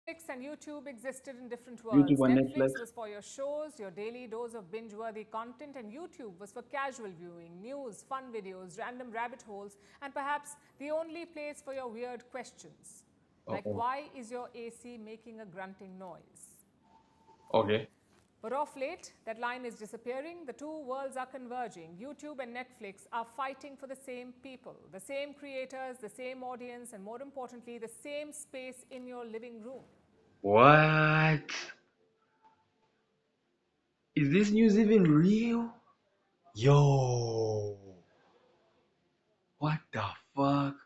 Netflix and YouTube existed in different YouTube worlds. and Netflix. Netflix was for your shows, your daily dose of binge worthy content, and YouTube was for casual viewing, news, fun videos, random rabbit holes, and perhaps the only place for your weird questions. Like, Oh, why is your AC making a grunting noise? okay. But of late, that line is disappearing. The two worlds are converging. YouTube and Netflix are fighting for the same people, the same creators, the same audience, and more importantly, the same space in your living room. What? Is this news even real? Yo, what the fuck?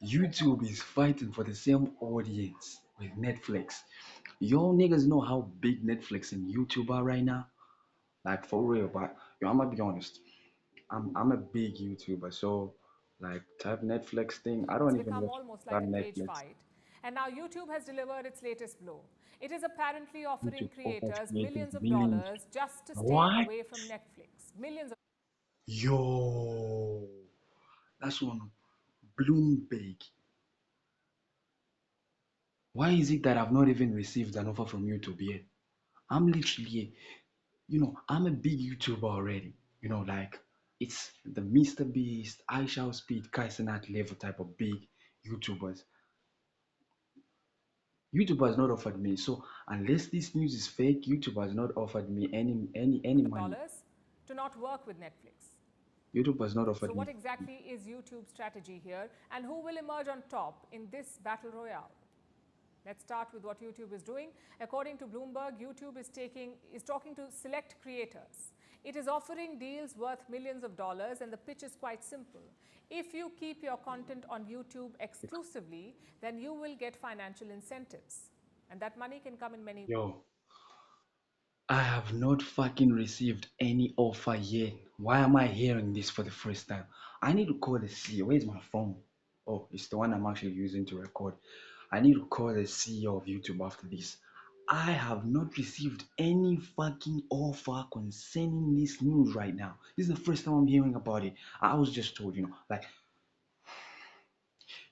YouTube is fighting for the same audience with Netflix. Y'all niggas know how big Netflix and YouTube are right now? Like for real, but yo, I'm gonna be honest. I'm a big YouTuber, so like type Netflix thing. I It's don't even become watch almost like that a cage Netflix. fight. And now YouTube has delivered its latest blow. It is apparently offering YouTube offers creators creators millions of millions. dollars just to stay What? away from Netflix. Millions of Yo, that's one Bloomberg. Why is it that I've not even received an offer from YouTube yet? I'm literally, I'm a big YouTuber already. Like it's the Mr. Beast, I Shall Speed, Kaisenat level type of big YouTubers. YouTube has not offered me. So unless this news is fake, YouTube has not offered me any money. dollars to not work with Netflix. YouTube has not So, offered me. what exactly is YouTube's strategy here, and who will emerge on top in this battle royale? Let's start with what YouTube is doing. According to Bloomberg, YouTube is talking to select creators. It is offering deals worth millions of dollars, and the pitch is quite simple. If you keep your content on YouTube exclusively, then you will get financial incentives. And that money can come in many. Yo, I have not fucking received any offer yet. Why am I hearing this for the first time? I need to call the CEO. Where's my phone? Oh, it's the one I'm actually using to record. I need to call the CEO of YouTube after this. I have not received any fucking offer concerning this news right now. This is the first time I'm hearing about it. I was just told, like,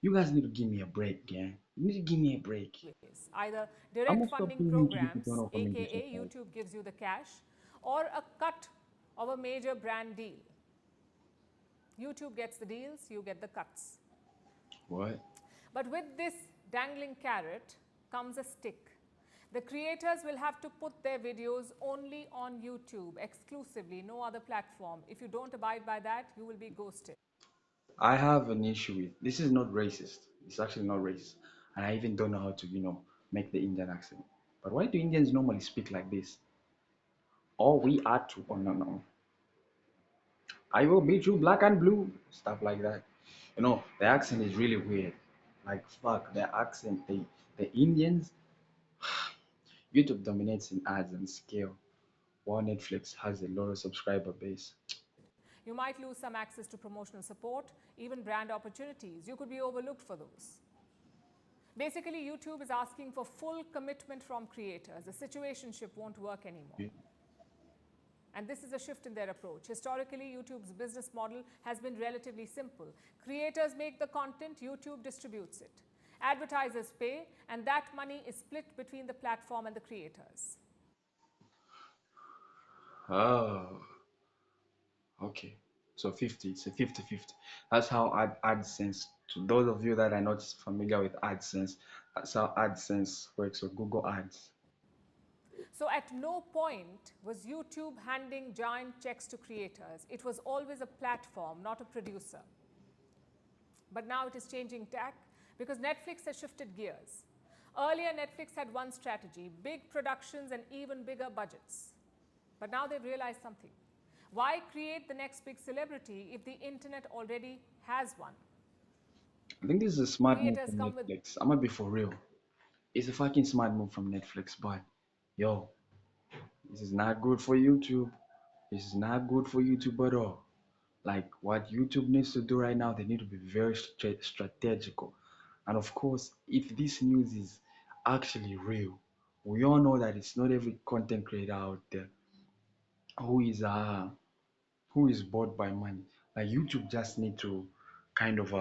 you guys need to give me a break, gang. You need to give me a break. Ways. Either I'm direct gonna stop funding paying into this if you programs, don't offer me this aka offer. YouTube gives you the cash, or a cut of a major brand deal. YouTube gets the deals, you get the cuts. What? But with this dangling carrot comes a stick. The creators will have to put their videos only on YouTube exclusively, no other platform. If you don't abide by that, you will be ghosted. I have an issue with this is not racist. It's actually not racist. And I even don't know how to, make the Indian accent. But why do Indians normally speak like this? Oh, we are to oh no no. I will beat you black and blue. Stuff like that. The accent is really weird. Like fuck, their accent, the Indians, YouTube dominates in ads and scale, while Netflix has a lower subscriber base. You might lose some access to promotional support, even brand opportunities. You could be overlooked for those. Basically, YouTube is asking for full commitment from creators. The situationship won't work anymore. And this is a shift in their approach. Historically, YouTube's business model has been relatively simple. Creators make the content, YouTube distributes it. Advertisers pay, and that money is split between the platform and the creators. Oh, okay. So 50, it's a 50-50. That's how AdSense, to those of you that are not familiar with AdSense, that's how AdSense works with Google Ads. So at no point was YouTube handing giant checks to creators. It was always a platform, not a producer. But now it is changing tack because Netflix has shifted gears. Earlier, Netflix had one strategy: big productions and even bigger budgets. But now they've realized something. Why create the next big celebrity if the internet already has one? I think this is a smart move Creators from come with Netflix. I'm gonna be for real. It's a fucking smart move from Netflix, but yo, this is not good for YouTube. This is not good for YouTube at all. Like what YouTube needs to do right now, they need to be very strategical. And of course, if this news is actually real, we all know that it's not every content creator out there who is uh who is bought by money. Like YouTube just need to kind of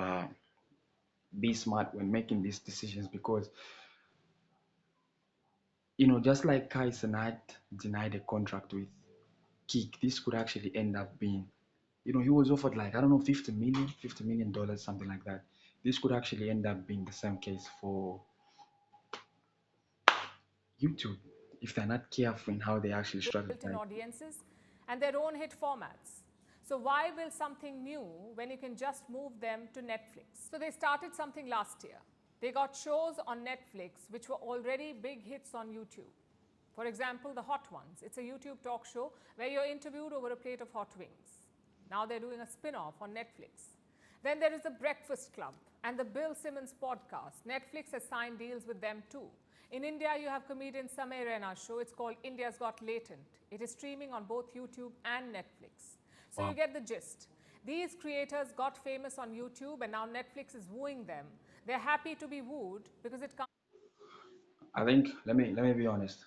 be smart when making these decisions because Just like Kai Cenat denied a contract with Kick, this could actually end up being, he was offered like, I don't know, 50 million dollars, something like that. This could actually end up being the same case for YouTube if they're not careful in how they actually built-in strategize. audiences and their own hit formats. So why build something new when you can just move them to Netflix? So they started something last year. They got shows on Netflix which were already big hits on YouTube. For example, The Hot Ones. It's a YouTube talk show where you're interviewed over a plate of hot wings. Now they're doing a spin-off on Netflix. Then there is The Breakfast Club and the Bill Simmons podcast. Netflix has signed deals with them too. In India, you have comedian Samay Raina's show. It's called India's Got Latent. It is streaming on both YouTube and Netflix. So you get the gist. These creators got famous on YouTube and now Netflix is wooing them. They're happy to be wooed because it comes. I think let me be honest.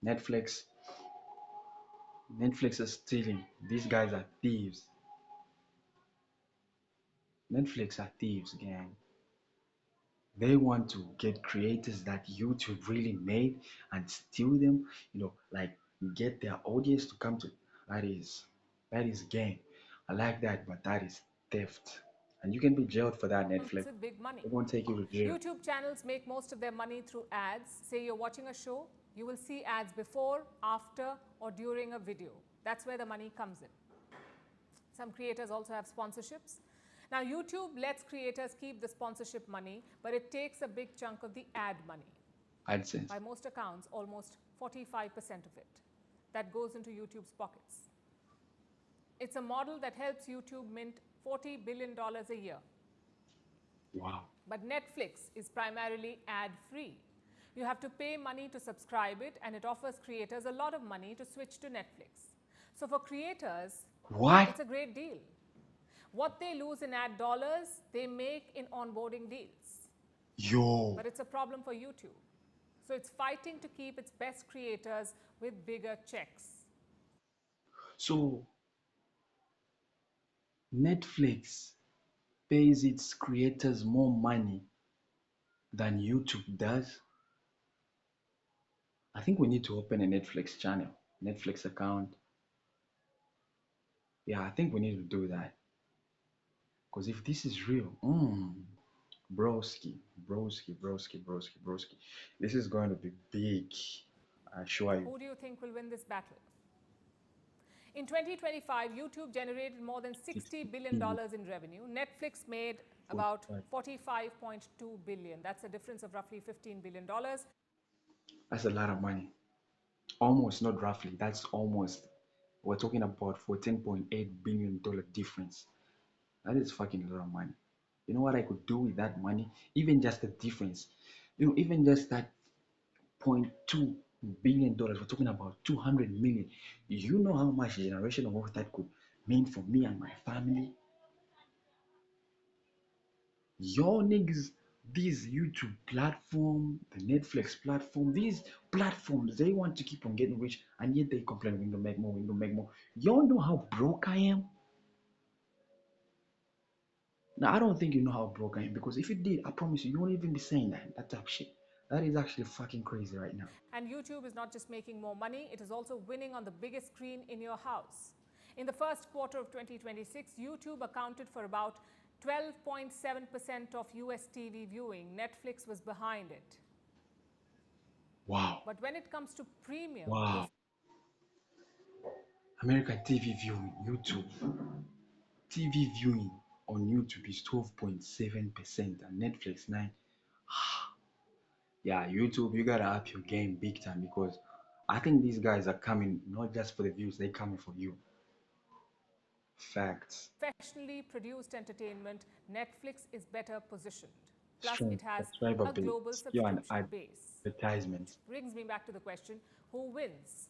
Netflix Netflix is stealing. These guys are thieves. Netflix are thieves, gang. They want to get creators that YouTube really made and steal them, like get their audience to come to. That is game. I like that, but that is theft. And you can be jailed for that, Netflix. With big money. They won't take you to jail. YouTube channels make most of their money through ads. Say you're watching a show, you will see ads before, after, or during a video. That's where the money comes in. Some creators also have sponsorships. Now, YouTube lets creators keep the sponsorship money, but it takes a big chunk of the ad money. AdSense. By most accounts, almost 45% of it. That goes into YouTube's pockets. It's a model that helps YouTube mint $40 billion a year. Wow. But Netflix is primarily ad-free. You have to pay money to subscribe it, and it offers creators a lot of money to switch to Netflix. So for creators, What? it's a great deal. What they lose in ad dollars, they make in onboarding deals. Yo. But it's a problem for YouTube. So it's fighting to keep its best creators with bigger checks. So Netflix pays its creators more money than YouTube does. I think we need to open a Netflix channel, Netflix account. Yeah, I think we need to do that. Because if this is real, broski, broski, broski, broski, broski, this is going to be big. I assure you. Who do you think will win this battle? In 2025, YouTube generated more than $60 billion in revenue. Netflix made about $45.2 billion. That's a difference of roughly $15 billion. That's a lot of money. Almost, not roughly. That's almost. We're talking about $14.8 billion difference. That is fucking a lot of money. You know what I could do with that money? Even just the difference. Even just that $0.2 billion. We're talking about 200 million. You know how much generational wealth that could mean for me and my family? Your niggas, this YouTube platform, the Netflix platform, these platforms, they want to keep on getting rich, and yet they complain, we don't make more, we don't make more. Y'all know how broke I am? Now, I don't think you know how broke I am, because if you did, I promise you, you won't even be saying that type of shit. That is actually fucking crazy right now. And YouTube is not just making more money, it is also winning on the biggest screen in your house. In the first quarter of 2026, YouTube accounted for about 12.7% of US TV viewing. Netflix was behind it. Wow. But when it comes to premium, Wow. American TV viewing, YouTube. TV viewing on YouTube is 12.7% and Netflix 9. Yeah, YouTube, you gotta up your game big time, because I think these guys are coming not just for the views, they're coming for you. Facts. professionally produced entertainment, Netflix is better positioned. Plus, Strong it has subscriber a base, global skill and subscription base. advertisements. Brings me back to the question, who wins?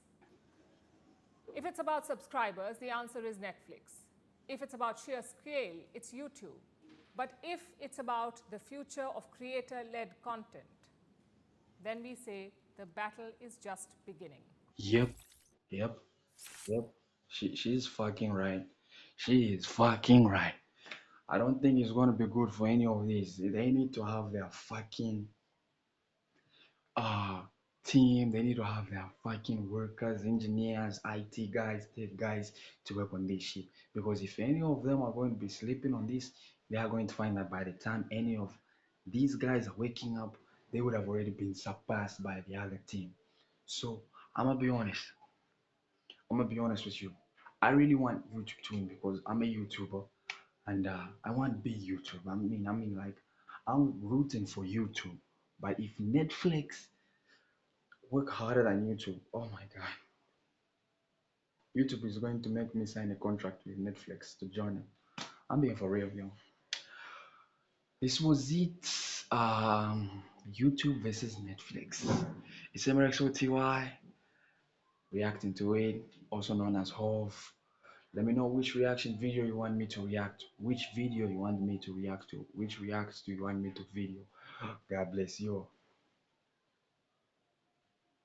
If it's about subscribers, the answer is Netflix. If it's about sheer scale, it's YouTube. But if it's about the future of creator-led content, then we say the battle is just beginning. Yep, yep, yep. She's fucking right. She is fucking right. I don't think it's gonna be good for any of these. They need to have their fucking team. They need to have their fucking workers, engineers, IT guys, tech guys to work on this shit. Because if any of them are going to be sleeping on this, they are going to find that by the time any of these guys are waking up, they would have already been surpassed by the other team. So I'm gonna be honest. I'm gonna be honest with you. I really want YouTube to win because I'm a YouTuber and I want big YouTube. I mean, like I'm rooting for YouTube. But if Netflix work harder than YouTube, oh my God, YouTube is going to make me sign a contract with Netflix to join them. I'm being for real, yo. This was it. YouTube versus Netflix. It's MRXOTY reacting to it, also known as HOV. Let me know which reaction video you want me to react, which video you want me to react to, which reacts do you want me to video. God bless you.